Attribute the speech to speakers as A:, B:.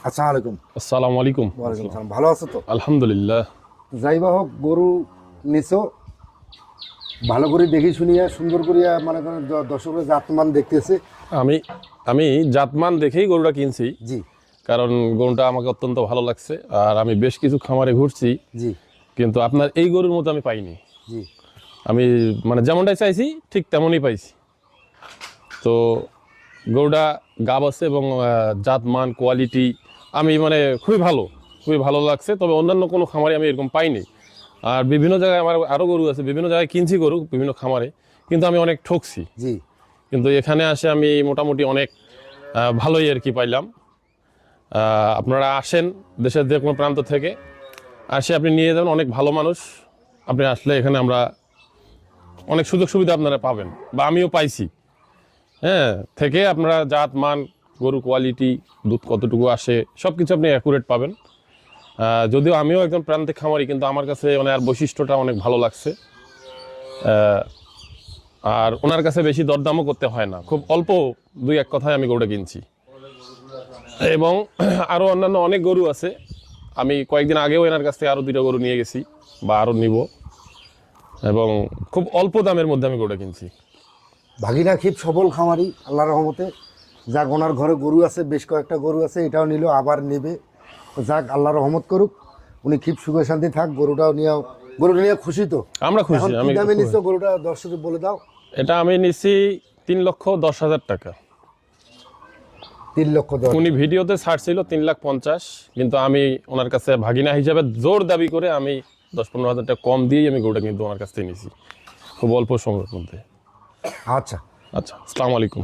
A: আসসালামু আলাইকুম।
B: ওয়ালাইকুম সালাম। ভালো আছো তো?
A: আলহামদুলিল্লাহ।
B: যাই বা হোক, গরু নিছো ভালো করে দেখি শুনিয়া সুন্দর করিয়া মানে দর্শকের জাতমান দেখতেছে।
A: আমি আমি জাতমান দেখেই গরুটা কিনছি,
B: জি
A: কারণ গরুটা আমাকে অত্যন্ত ভালো লাগছে। আর আমি বেশ কিছু খামারে ঘুরছি,
B: জি
A: কিন্তু আপনার এই গরুর মতো আমি পাইনি।
B: জি
A: আমি মানে যেমনটাই চাইছি ঠিক তেমনই পাইছি। তো গরুটা গাব আছে এবং জাতমান কোয়ালিটি আমি মানে খুবই ভালো লাগছে। তবে অন্যান্য কোনো খামারে আমি এরকম পাইনি। আর বিভিন্ন জায়গায় আমার আরও গরু আছে, বিভিন্ন জায়গায় কিনছি গরু বিভিন্ন খামারে, কিন্তু আমি অনেক ঠকছি।
B: জি
A: কিন্তু এখানে আসে আমি মোটামুটি অনেক ভালোই আর কি পাইলাম। আপনারা আসেন দেশের যে কোনো প্রান্ত থেকে, আসে আপনি নিয়ে যাবেন। অনেক ভালো মানুষ, আপনি আসলে এখানে আমরা অনেক সুযোগ সুবিধা আপনারা পাবেন, বা আমিও পাইছি। হ্যাঁ, থেকে আপনারা জাত মান, গরু কোয়ালিটি, দুধ কতটুকু আসে সব কিছু আপনি অ্যাকুরেট পাবেন। যদিও আমিও একজন প্রান্তিক খামারি, কিন্তু আমার কাছে মানে আর বৈশিষ্ট্যটা অনেক ভালো লাগছে। আর ওনার কাছে বেশি দরদামও করতে হয় না, খুব অল্প দুই এক কথায় আমি গরুটা কিনছি। এবং আরও অন্যান্য অনেক গরু আছে, আমি কয়েকদিন আগেও এনার কাছ থেকে আরও 2টা গরু নিয়ে গেছি বা আরও নিব, এবং খুব অল্প দামের মধ্যে আমি গরুটা কিনছি।
B: ভাগিনা খিপ সবল খামারি আল্লাহর রহমতে। যাক, ওনার ঘরে গরু আছে, বেশ কয়েকটা গরু আছে, এটাও নিল, আবার নেবে। যাক, আল্লাহ রহমত করুক, উনি খিপ সুখে শান্তি থাক। গরুটা নিয়ে খুশি তো?
A: আমরা খুশি।
B: আমি দামে নিচ্ছ গরুটা দর্শকে বলে দাও।
A: এটা আমি নিচ্ছি 3,10,000 টাকা।
B: 3,10,000।
A: উনি ভিডিওতে ছাড়ছিল 3,50,000, কিন্তু আমি ওনার কাছে ভাগিনা হিসাবে জোর দাবি করে আমি 10-15,000 টাকা কম দিয়েই আমি গরুটা কিন্তু ওনার কাছ থেকে নিয়েছি, খুব অল্প সময়ের মধ্যে।
B: আচ্ছা
A: আচ্ছা, আসসালামু আলাইকুম।